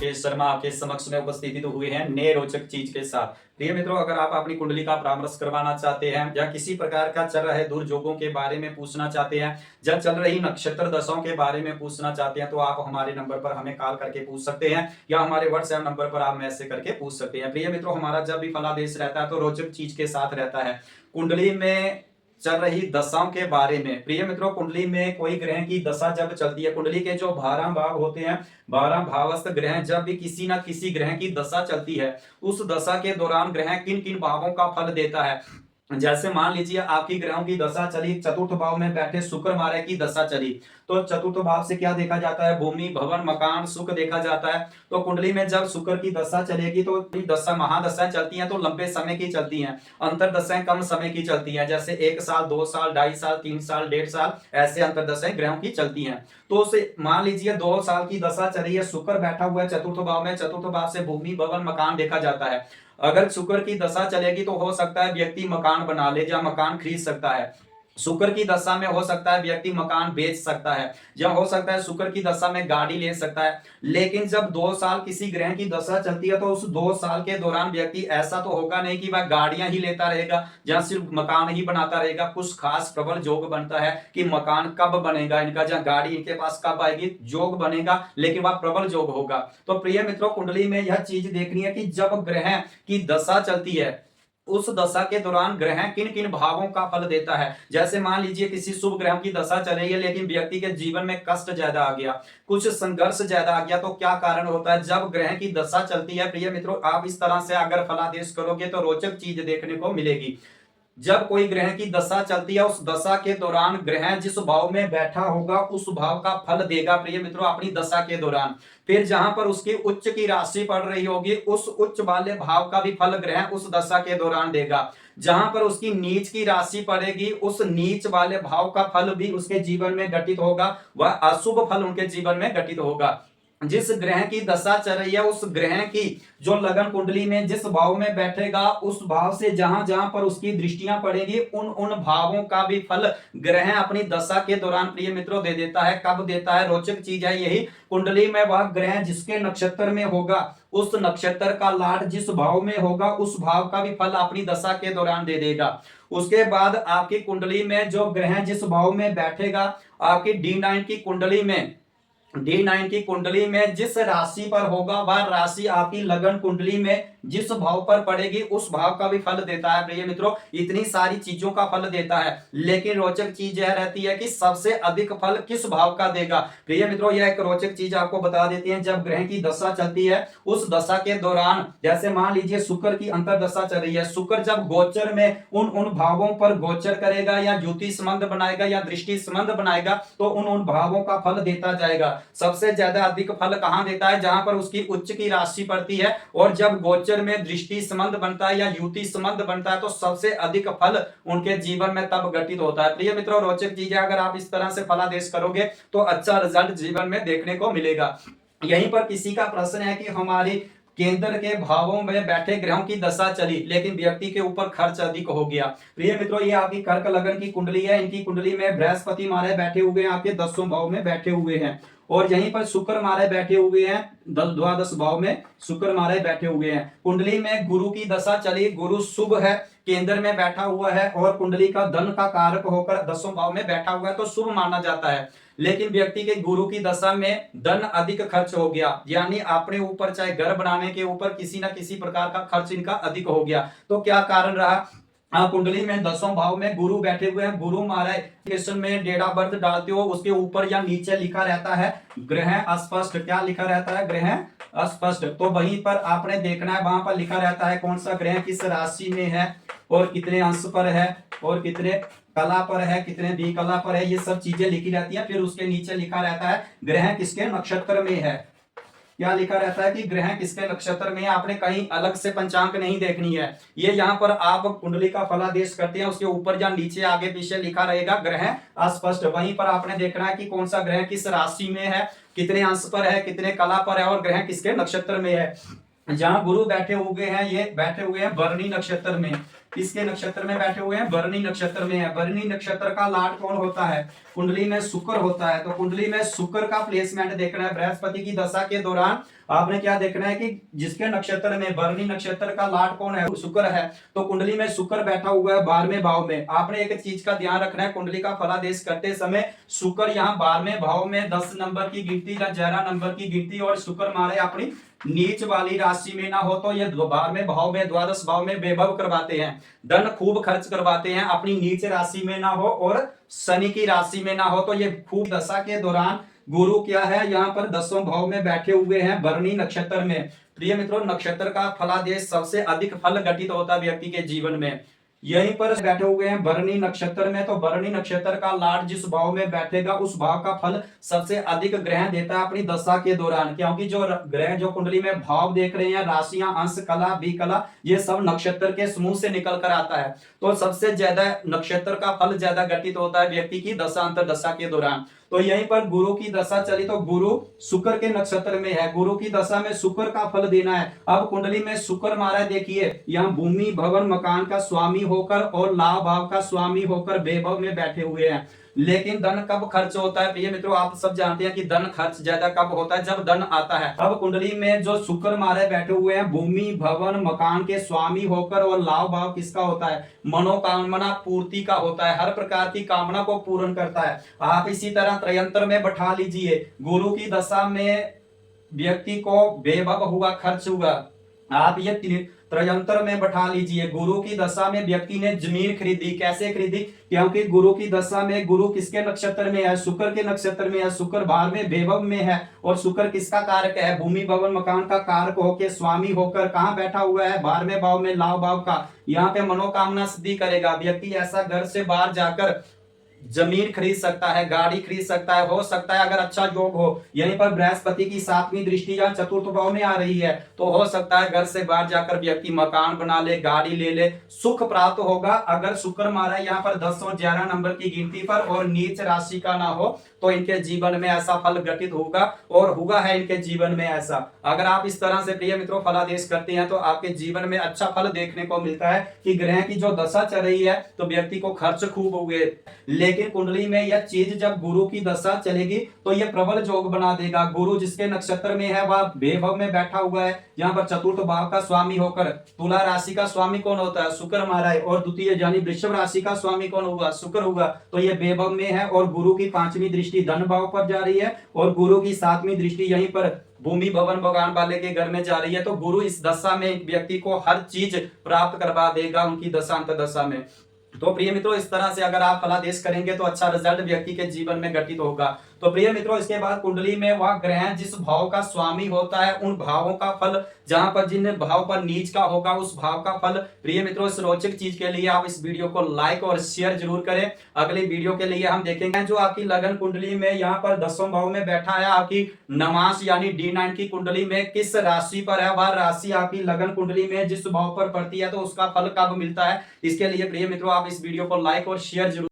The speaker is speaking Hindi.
मुकेश शर्मा आपके समक्ष में उपस्थित हुए हैं नए रोचक चीज के साथ। प्रिय मित्रों, अगर आप अपनी कुंडली का परामर्श करवाना चाहते हैं या किसी प्रकार का चल रहे दुर्योगों के बारे में पूछना चाहते हैं या चल रही नक्षत्र दशाओं के बारे में पूछना चाहते हैं तो आप हमारे नंबर पर हमें कॉल करके पूछ सकते हैं या हमारे व्हाट्सएप नंबर पर आप मैसेज करके पूछ सकते हैं। प्रिय मित्रों, हमारा जब भी फलादेश रहता है तो रोचक चीज के साथ रहता है। कुंडली में चल रही दशाओं के बारे में। प्रिय मित्रों, कुंडली में कोई ग्रह की दशा जब चलती है, कुंडली के जो 12 भाव होते हैं, 12 भावस्थ ग्रह, जब भी किसी ना किसी ग्रह की दशा चलती है, उस दशा के दौरान ग्रह किन किन भावों का फल देता है। जैसे मान लीजिए आपकी ग्रहों की दशा चली, चतुर्थ भाव में बैठे शुक्र महाराज की दशा चली, तो चतुर्थ भाव से क्या देखा जाता है? भूमि, भवन, मकान, सुख देखा जाता है। तो कुंडली में जब शुक्र की दशा चलेगी तो दशा महादशाएं चलती हैं तो लंबे समय की चलती हैं, अंतर दशाएं कम समय की चलती हैं, जैसे 1 साल, 2 साल, 2.5 साल, 3 साल, 1.5 साल, ऐसे अंतर दशाएं ग्रहों की चलती हैं। तो उसे मान लीजिए 2 साल की दशा चल रही है, शुक्र बैठा हुआ है चतुर्थ भाव में, चतुर्थ भाव से भूमि, भवन, मकान देखा जाता है। अगर शुक्र की दशा चलेगी तो हो सकता है व्यक्ति मकान बना ले या मकान खरीद सकता है। शुक्र की दशा में हो सकता है व्यक्ति मकान बेच सकता है, या हो सकता है शुक्र की दशा में गाड़ी ले सकता है। लेकिन जब 2 साल किसी ग्रह की दशा चलती है तो उस 2 साल के दौरान व्यक्ति ऐसा तो होगा नहीं कि वह गाड़ियां ही लेता रहेगा या सिर्फ मकान ही बनाता रहेगा। कुछ खास प्रबल योग बनता है कि मकान कब बनेगा इनका, या गाड़ी इनके पास कब आएगी, योग बनेगा, लेकिन वह प्रबल योग होगा। तो प्रिय मित्रों, कुंडली में यह चीज देखनी है कि जब ग्रह की दशा चलती है उस दशा के दौरान ग्रह किन किन भावों का फल देता है। जैसे मान लीजिए किसी शुभ ग्रह की दशा चल रही है लेकिन व्यक्ति के जीवन में कष्ट ज्यादा आ गया, कुछ संघर्ष ज्यादा आ गया, तो क्या कारण होता है? जब ग्रह की दशा चलती है, प्रिय मित्रों, आप इस तरह से अगर फलादेश करोगे तो रोचक चीज देखने को मिलेगी। जब कोई ग्रह की दशा चलती है उस दशा के दौरान ग्रह जिस भाव में बैठा होगा उस भाव का फल देगा, प्रिय मित्रों, अपनी दशा के दौरान। फिर जहां पर उसकी उच्च की राशि पड़ रही होगी उस उच्च वाले भाव का भी फल ग्रह उस दशा के दौरान देगा। जहां पर उसकी नीच की राशि पड़ेगी उस नीच वाले भाव का फल भी उसके जीवन में घटित होगा, वह अशुभ फल उनके जीवन में घटित होगा। जिस ग्रह की दशा चल रही है उस ग्रह की जो लगन कुंडली में जिस भाव में बैठेगा उस भाव से जहां जहां पर उसकी दृष्टियां पड़ेगी उन उन भावों का भी फल ग्रह अपनी दशा के दौरान, प्रिय मित्रों, दे देता है। कब देता है? रोचक चीज है यही। कुंडली में वह ग्रह जिसके नक्षत्र में होगा उस नक्षत्र का लाट जिस भाव में होगा उस भाव का भी फल अपनी दशा के दौरान दे देगा। उसके बाद आपकी कुंडली में जो ग्रह जिस भाव में बैठेगा, आपकी D9 की कुंडली में, D9 की कुंडली में जिस राशि पर होगा वह राशि आपकी लगन कुंडली में जिस भाव पर पड़ेगी उस भाव का भी फल देता है। प्रिय मित्रों, इतनी सारी चीजों का फल देता है, लेकिन रोचक चीज यह रहती है कि सबसे अधिक फल किस भाव का देगा। प्रिय मित्रों, यह एक रोचक चीज आपको बता देती है। जब ग्रह की दशा चलती है उस दशा के दौरान, जैसे मान लीजिए शुक्र की अंतर दशा चल रही है, शुक्र जब गोचर में उन उन भावों पर गोचर करेगा या युति संबंध बनाएगा या दृष्टि संबंध बनाएगा तो उन उन भावों का फल देता जाएगा। सबसे ज्यादा अधिक फल कहां देता है? जहां पर उसकी उच्च की राशि पड़ती है, और जब गोचर में दृष्टि संबंध बनता है या युति संबंध बनता है तो सबसे अधिक फल उनके जीवन में तब घटित होता है। प्रिय मित्रों, रोचक चीज है, अगर आप इस तरह से फलादेश करोगे तो अच्छा रिजल्ट जीवन में देखने को मिलेगा। यहीं पर किसी का प्रश्न है कि हमारी केंद्र के भावों में बैठे ग्रहों की दशा चली लेकिन व्यक्ति के ऊपर खर्च अधिक हो गया। प्रिय मित्रों, ये आपकी कर्क लगन की कुंडली है। इनकी कुंडली में बृहस्पति महाराज बैठे हुए हैं, आपके 10वें भाव में बैठे हुए हैं, और यहीं पर शुक्र महाराज बैठे हुए हैं, द्वादश भाव में शुक्र महाराज बैठे हुए हैं। कुंडली में गुरु की दशा चली, गुरु शुभ है, केंद्र में बैठा हुआ है और कुंडली का धन का कारक होकर 10वें भाव में बैठा हुआ है तो शुभ माना जाता है। लेकिन व्यक्ति के गुरु की दशा में धन अधिक खर्च हो गया, यानी अपने ऊपर चाहे घर बनाने के ऊपर किसी ना किसी प्रकार का खर्च इनका अधिक हो गया। तो क्या कारण रहा? कुंडली में 10वें भाव में गुरु बैठे हुए हैं। गुरु महाराज क्वेश्चन में डेट ऑफ बर्थ डालते हो उसके ऊपर या नीचे लिखा रहता है ग्रह अस्पष्ट। क्या लिखा रहता है? ग्रह अस्पष्ट। तो वहीं पर आपने देखना है, वहां पर लिखा रहता है कौन सा ग्रह किस राशि में है और कितने अंश पर है और कितने कला पर है, कितने विकला पर है, ये सब चीजें लिखी रहती है। फिर उसके नीचे लिखा रहता है ग्रह किसके नक्षत्र में है। क्या लिखा रहता है कि ग्रह किसके नक्षत्र में है। आपने कहीं अलग से पंचांग नहीं देखनी है, ये यहाँ पर आप कुंडली का फलादेश करते हैं उसके ऊपर या नीचे आगे पीछे लिखा रहेगा ग्रह अस्पष्ट। वहीं पर आपने देखना है कि कौन सा ग्रह किस राशि में है, कितने अंश पर है, कितने कला पर है और ग्रह किसके नक्षत्र में है। जहां गुरु बैठे हुए हैं, ये बैठे हुए हैं भरणी नक्षत्र में, किसके नक्षत्र में बैठे हुए हैं? भरणी नक्षत्र में है। भरणी नक्षत्र का लाट कौन होता है? कुंडली में शुक्र होता है। तो कुंडली में शुक्र का प्लेसमेंट देखना है। बृहस्पति की दशा के दौरान आपने क्या देखना है कि जिसके नक्षत्र में, भरणी नक्षत्र का लाट कौन है? शुक्र है। तो कुंडली में शुक्र बैठा हुआ है 12वें भाव में। आपने एक चीज का ध्यान रखना है, कुंडली का फलादेश करते समय शुक्र यहाँ 12वें भाव में 10 नंबर की गिनती या 11 नंबर की गिनती, और शुक्र मारे अपनी नीच वाली राशि में ना हो तो ये 12वें भाव में, द्वादश भाव में वैभव करवाते हैं, धन खूब खर्च करवाते हैं। अपनी नीच राशि में ना हो और शनि की राशि में ना हो तो ये खूब दशा के दौरान गुरु क्या है यहाँ पर 10वें भाव में बैठे हुए हैं भरणी नक्षत्र में। प्रिय मित्रों, नक्षत्र का फलादेश सबसे अधिक फल घटित होता है व्यक्ति के जीवन में। यहीं पर बैठे हुए हैं भरणी नक्षत्र में। तो भरणी नक्षत्र का लाट जिस भाव में बैठेगा उस भाव का फल सबसे अधिक ग्रह देता है अपनी दशा के दौरान, क्योंकि जो ग्रह जो कुंडली में भाव देख रहे हैं, राशियां, अंश, कला, विकला, ये सब नक्षत्र के समूह से निकल कर आता है। तो सबसे ज्यादा नक्षत्र का फल ज्यादा घटित होता है व्यक्ति की दशा अंतर दशा के दौरान। तो यहीं पर गुरु की दशा चली तो गुरु शुक्र के नक्षत्र में है, गुरु की दशा में शुक्र का फल देना है। अब कुंडली में शुक्र मारा, देखिए यहाँ भूमि, भवन, मकान का स्वामी होकर और लाभ भाव का स्वामी होकर वैभव में बैठे हुए हैं। लेकिन धन कब खर्च होता है? प्रिय मित्रों, आप सब जानते हैं कि धन खर्च ज्यादा कब होता है? जब धन आता है। अब कुंडली में जो शुक्र मारे बैठे हुए हैं भूमि, भवन, मकान के स्वामी होकर, और लाभ भाव किसका होता है? मनोकामना पूर्ति का होता है, हर प्रकार की कामना को पूर्ण करता है। आप इसी तरह त्रयंत्र में बैठा लीजिए, गुरु की दशा में व्यक्ति को वैभव हुआ, खर्च हुआ। आप ये त्रयंत्र में बैठा लीजिए, गुरु की दशा में व्यक्ति ने जमीन खरीदी। कैसे खरीदी? क्योंकि गुरु की दशा में गुरु किसके नक्षत्र में है? शुक्र के नक्षत्र में है। शुक्र 12वें वैभव में है, और शुक्र किसका कारक है? भूमि, भवन, मकान का कारक होकर, स्वामी होकर कहां बैठा हुआ है? 12वें भाव में, लाभ भाव का। यहाँ पे मनोकामना सिद्धि करेगा व्यक्ति। ऐसा घर से बाहर जाकर जमीन खरीद सकता है, गाड़ी खरीद सकता है, हो सकता है अगर अच्छा योग हो। यहीं पर बृहस्पति की 7वीं दृष्टि या चतुर्थ भाव में आ रही है तो हो सकता है घर से बाहर जाकर व्यक्ति मकान बना ले, गाड़ी ले ले, सुख प्राप्त होगा। अगर शुक्र मारा यहाँ पर 10 और 11 नंबर की गिनती पर और नीच राशि का ना हो तो इनके जीवन में ऐसा फल घटित होगा, और हुआ है इनके जीवन में ऐसा। अगर आप इस तरह से प्रिय मित्रों फलादेश करते हैं तो आपके जीवन में अच्छा फल देखने को मिलता है कि ग्रह की जो दशा चल रही है तो व्यक्ति को खर्च खूब हुए। लेकिन कुंडली में यह चीज जब गुरु की दशा चलेगी तो यह प्रबल योग बना देगा। गुरु जिसके नक्षत्र में है वह वैभव में बैठा हुआ है, यहाँ पर चतुर्थ भाव का स्वामी होकर। तुला राशि का स्वामी कौन होता है? शुक्र महाराज। और द्वितीय यानी वृषभ राशि का स्वामी कौन हुआ? शुक्र हुआ। तो यह वैभव में है, और गुरु की 5वीं दृष्टि धन भाव पर जा रही है, और गुरु की 7वीं दृष्टि यहीं पर भूमि, भवन, मकान वाले के घर में जा रही है। तो गुरु इस दशा में व्यक्ति को हर चीज प्राप्त करवा देगा उनकी दशा अंत दशा में। तो प्रिय मित्रों, इस तरह से अगर आप फलादेश करेंगे तो अच्छा रिजल्ट व्यक्ति के जीवन में घटित होगा। तो प्रिय मित्रों, इसके बाद कुंडली में वह ग्रह जिस भाव का स्वामी होता है उन भावों का फल, जहां पर जिन भाव पर नीच का होगा उस भाव का फल। प्रिय मित्रों, इस रोचक चीज के लिए आप इस वीडियो को लाइक और शेयर जरूर करें। अगली वीडियो के लिए हम देखेंगे जो आपकी लगन कुंडली में यहाँ पर 10वें भाव में बैठा है, आपकी नमास यानी D9 की कुंडली में किस राशि पर है, वह राशि आपकी लगन कुंडली में जिस भाव पर पड़ती है तो उसका फल कब मिलता है। इसके लिए प्रिय मित्रों आप इस वीडियो को लाइक और शेयर जरूर